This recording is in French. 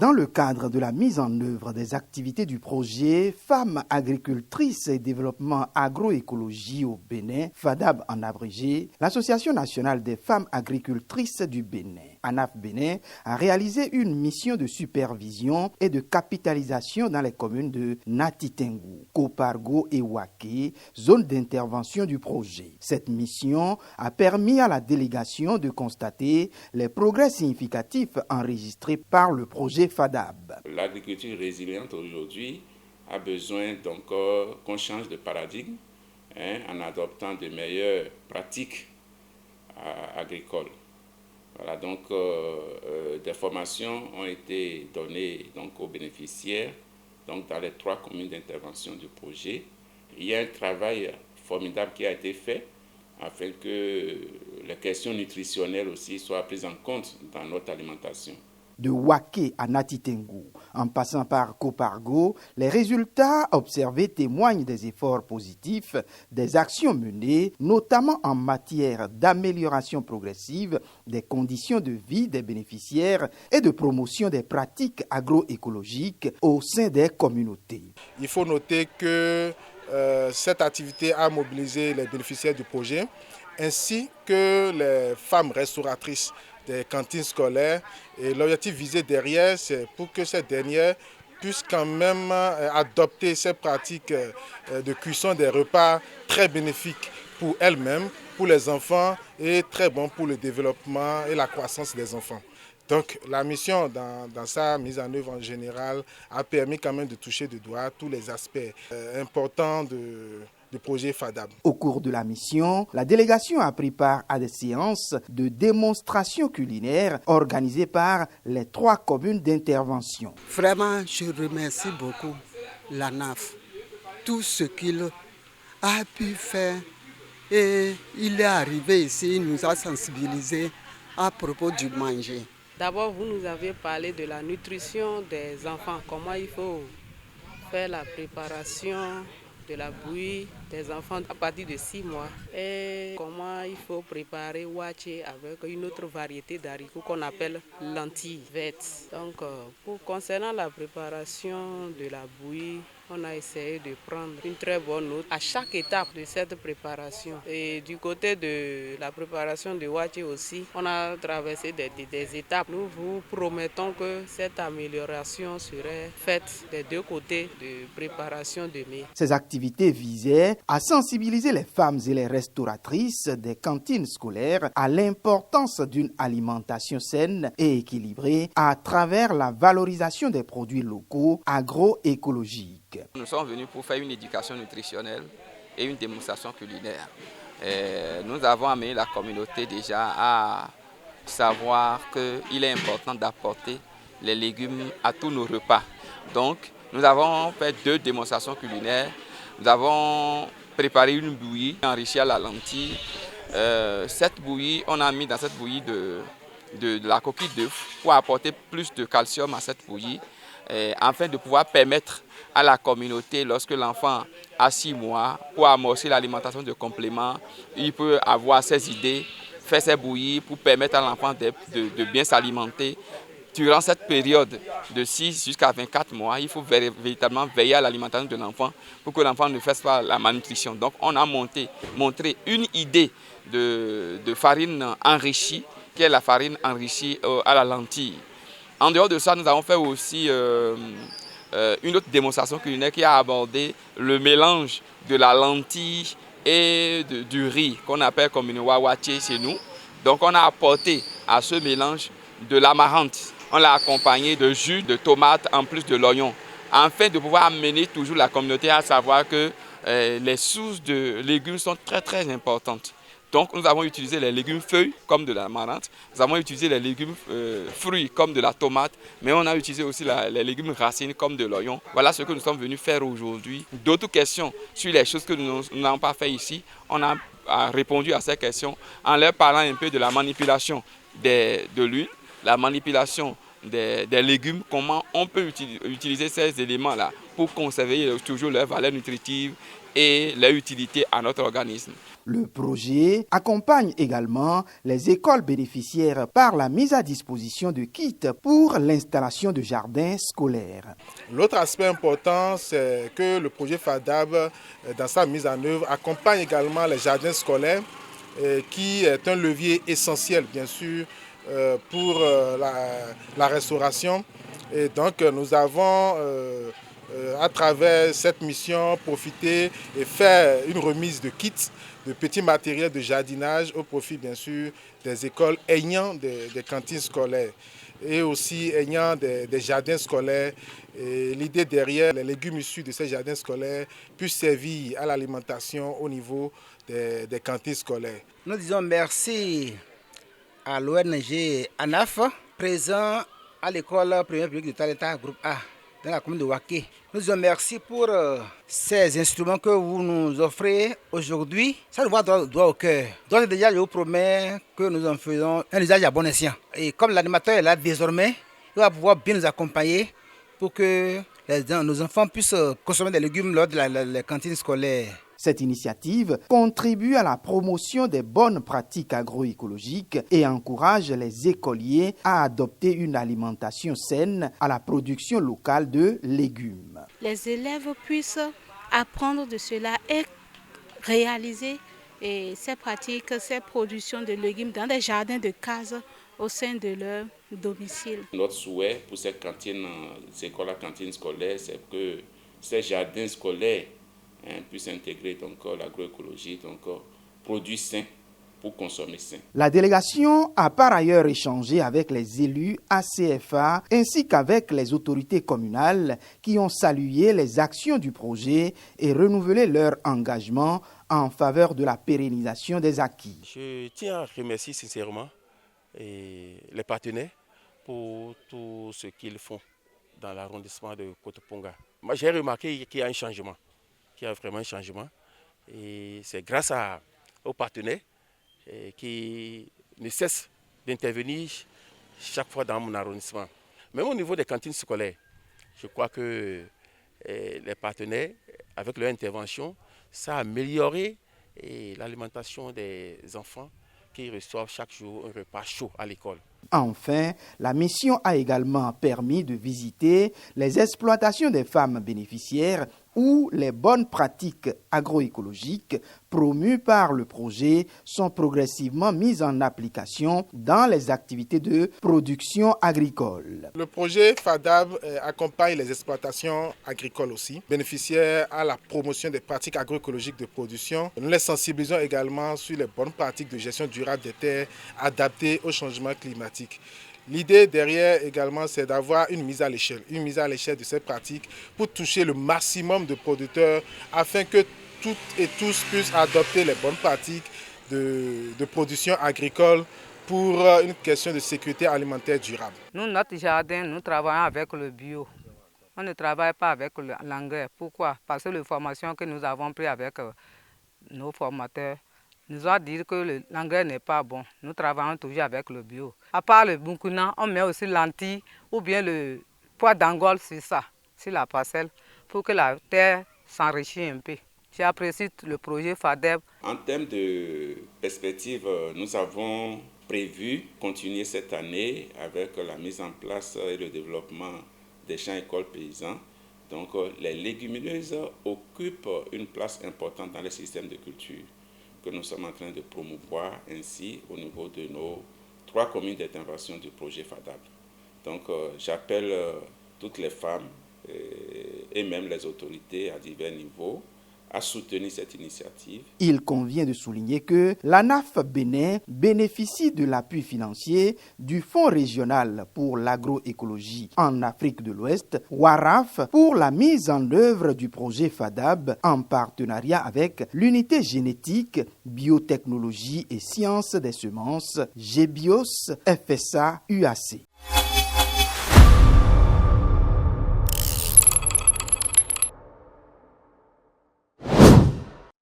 Dans le cadre de la mise en œuvre des activités du projet Femmes agricultrices et développement agroécologie au Bénin, FADAB en abrégé, l'Association nationale des femmes agricultrices du Bénin, ANAF Bénin, a réalisé une mission de supervision et de capitalisation dans les communes de Natitengu, Kopargo et Waké, zone d'intervention du projet. Cette mission a permis à la délégation de constater les progrès significatifs enregistrés par le projet FADAB. L'agriculture résiliente aujourd'hui a besoin donc qu'on change de paradigme en adoptant de meilleures pratiques agricoles. Voilà, donc des formations ont été données donc, aux bénéficiaires donc, dans les 3 communes d'intervention du projet. Il y a un travail formidable qui a été fait afin que les questions nutritionnelles aussi soient prises en compte dans notre alimentation. De Waké à Natitengu, en passant par Kopargo, les résultats observés témoignent des efforts positifs, des actions menées, notamment en matière d'amélioration progressive des conditions de vie des bénéficiaires et de promotion des pratiques agroécologiques au sein des communautés. Il faut noter que cette activité a mobilisé les bénéficiaires du projet, ainsi que les femmes restauratrices des cantines scolaires. Et l'objectif visé derrière, c'est pour que ces dernières puissent quand même adopter ces pratiques de cuisson des repas très bénéfiques pour elles-mêmes, pour les enfants et très bon pour le développement et la croissance des enfants. Donc la mission dans sa mise en œuvre en général a permis quand même de toucher de doigt tous les aspects importants du projet FADAB. Au cours de la mission, la délégation a pris part à des séances de démonstration culinaire organisées par les 3 communes d'intervention. Vraiment, je remercie beaucoup l'ANAF, tout ce qu'il a pu faire. Et il est arrivé ici, il nous a sensibilisés à propos du manger. D'abord, vous nous avez parlé de la nutrition des enfants, comment il faut faire la préparation de la bouillie des enfants à partir de 6 mois et comment il faut préparer waché avec une autre variété d'haricots qu'on appelle lentilles vertes. Donc, concernant la préparation de la bouillie, on a essayé de prendre une très bonne note à chaque étape de cette préparation. Et du côté de la préparation de waché aussi, on a traversé des étapes. Nous vous promettons que cette amélioration serait faite des 2 côtés de préparation de mets. Ces activités visaient à sensibiliser les femmes et les restauratrices des cantines scolaires à l'importance d'une alimentation saine et équilibrée à travers la valorisation des produits locaux agroécologiques. Nous sommes venus pour faire une éducation nutritionnelle et une démonstration culinaire. Nous avons amené la communauté déjà à savoir qu'il est important d'apporter les légumes à tous nos repas. Donc, nous avons fait 2 démonstrations culinaires. Nous avons préparé une bouillie enrichie à la lentille. Cette bouillie, on a mis dans cette bouillie de la coquille d'œuf pour apporter plus de calcium à cette bouillie, afin de pouvoir permettre à la communauté, lorsque l'enfant a 6 mois, pour amorcer l'alimentation de complément, il peut avoir ses idées, faire ses bouillies pour permettre à l'enfant de bien s'alimenter. Durant cette période de 6 jusqu'à 24 mois, il faut véritablement veiller à l'alimentation de l'enfant pour que l'enfant ne fasse pas la malnutrition. Donc on a montré une idée de farine enrichie, qui est la farine enrichie à la lentille. En dehors de ça, nous avons fait aussi une autre démonstration culinaire qui a abordé le mélange de la lentille et du riz, qu'on appelle comme une wawaché chez nous. Donc on a apporté à ce mélange de l'amarante. On l'a accompagné de jus de tomate en plus de l'oignon, afin de pouvoir amener toujours la communauté à savoir que les sources de légumes sont très très importantes. Donc nous avons utilisé les légumes feuilles comme de l'amarante, nous avons utilisé les légumes fruits comme de la tomate, mais on a utilisé aussi les légumes racines comme de l'oignon. Voilà ce que nous sommes venus faire aujourd'hui. D'autres questions sur les choses que nous n'avons pas fait ici, on a répondu à ces questions en leur parlant un peu de la manipulation de l'huile, la manipulation des légumes, comment on peut utiliser ces éléments-là pour conserver toujours leur valeur nutritive et leur utilité à notre organisme. Le projet accompagne également les écoles bénéficiaires par la mise à disposition de kits pour l'installation de jardins scolaires. L'autre aspect important, c'est que le projet FADAB, dans sa mise en œuvre, accompagne également les jardins scolaires, qui est un levier essentiel, bien sûr, pour la restauration. Et donc, nous avons, à travers cette mission, profité et fait une remise de kits, de petits matériels de jardinage au profit, bien sûr, des écoles ayant des cantines scolaires et aussi ayant des jardins scolaires. L'idée derrière, les légumes issus de ces jardins scolaires puissent servir à l'alimentation au niveau des cantines scolaires. Nous disons merci à l'ONG ANAF, présent à l'école primaire publique de Taleta, groupe A, dans la commune de Waké. Nous disons merci pour ces instruments que vous nous offrez aujourd'hui. Ça nous va droit au cœur. Donc déjà, je vous promets que nous en faisons un usage à bon escient. Et comme l'animateur est là désormais, il va pouvoir bien nous accompagner pour que nos enfants puissent consommer des légumes lors de la cantine scolaire. Cette initiative contribue à la promotion des bonnes pratiques agroécologiques et encourage les écoliers à adopter une alimentation saine à la production locale de légumes. Les élèves puissent apprendre de cela et réaliser ces pratiques, ces productions de légumes dans des jardins de cases au sein de leur domicile. Notre souhait pour ces cantines, ces écoles à cantines scolaires, c'est que ces jardins scolaires puissent intégrer l'agroécologie, produits sains pour consommer sain. La délégation a par ailleurs échangé avec les élus ACFA ainsi qu'avec les autorités communales qui ont salué les actions du projet et renouvelé leur engagement en faveur de la pérennisation des acquis. Je tiens à remercier sincèrement les partenaires pour tout ce qu'ils font dans l'arrondissement de Kotoponga. Moi, j'ai remarqué qu'il y a un changement. Qu'il y a vraiment un changement. Et c'est grâce aux partenaires qui ne cessent d'intervenir chaque fois dans mon arrondissement. Même au niveau des cantines scolaires, je crois que les partenaires, avec leur intervention, ça a amélioré l'alimentation des enfants qui reçoivent chaque jour un repas chaud à l'école. Enfin, la mission a également permis de visiter les exploitations des femmes bénéficiaires où les bonnes pratiques agroécologiques promues par le projet sont progressivement mises en application dans les activités de production agricole. Le projet FADAB accompagne les exploitations agricoles aussi, bénéficiaires à la promotion des pratiques agroécologiques de production. Nous les sensibilisons également sur les bonnes pratiques de gestion durable des terres adaptées au changement climatique. L'idée derrière également, c'est d'avoir une mise à l'échelle de ces pratiques pour toucher le maximum de producteurs afin que toutes et tous puissent adopter les bonnes pratiques de production agricole pour une question de sécurité alimentaire durable. Nous, notre jardin, nous travaillons avec le bio. On ne travaille pas avec l'engrais. Pourquoi? Parce que les formations que nous avons prises avec nos formateurs nous ont dit que l'engrais n'est pas bon. Nous travaillons toujours avec le bio. À part le bunkuna, on met aussi lentilles ou bien le poids d'Angole sur ça, sur la parcelle, pour que la terre s'enrichisse un peu. J'apprécie le projet FADEB. En termes de perspective, nous avons prévu continuer cette année avec la mise en place et le développement des champs écoles paysans. Donc les légumineuses occupent une place importante dans le système de culture que nous sommes en train de promouvoir ainsi au niveau de nos 3 communes d'intervention du projet FADAB. Donc j'appelle toutes les femmes et même les autorités à divers niveaux à soutenir cette initiative. Il convient de souligner que l'ANAF Bénin bénéficie de l'appui financier du Fonds régional pour l'agroécologie en Afrique de l'Ouest, WARAF, pour la mise en œuvre du projet FADAB en partenariat avec l'unité génétique, biotechnologie et sciences des semences, GBIOS, FSA, UAC.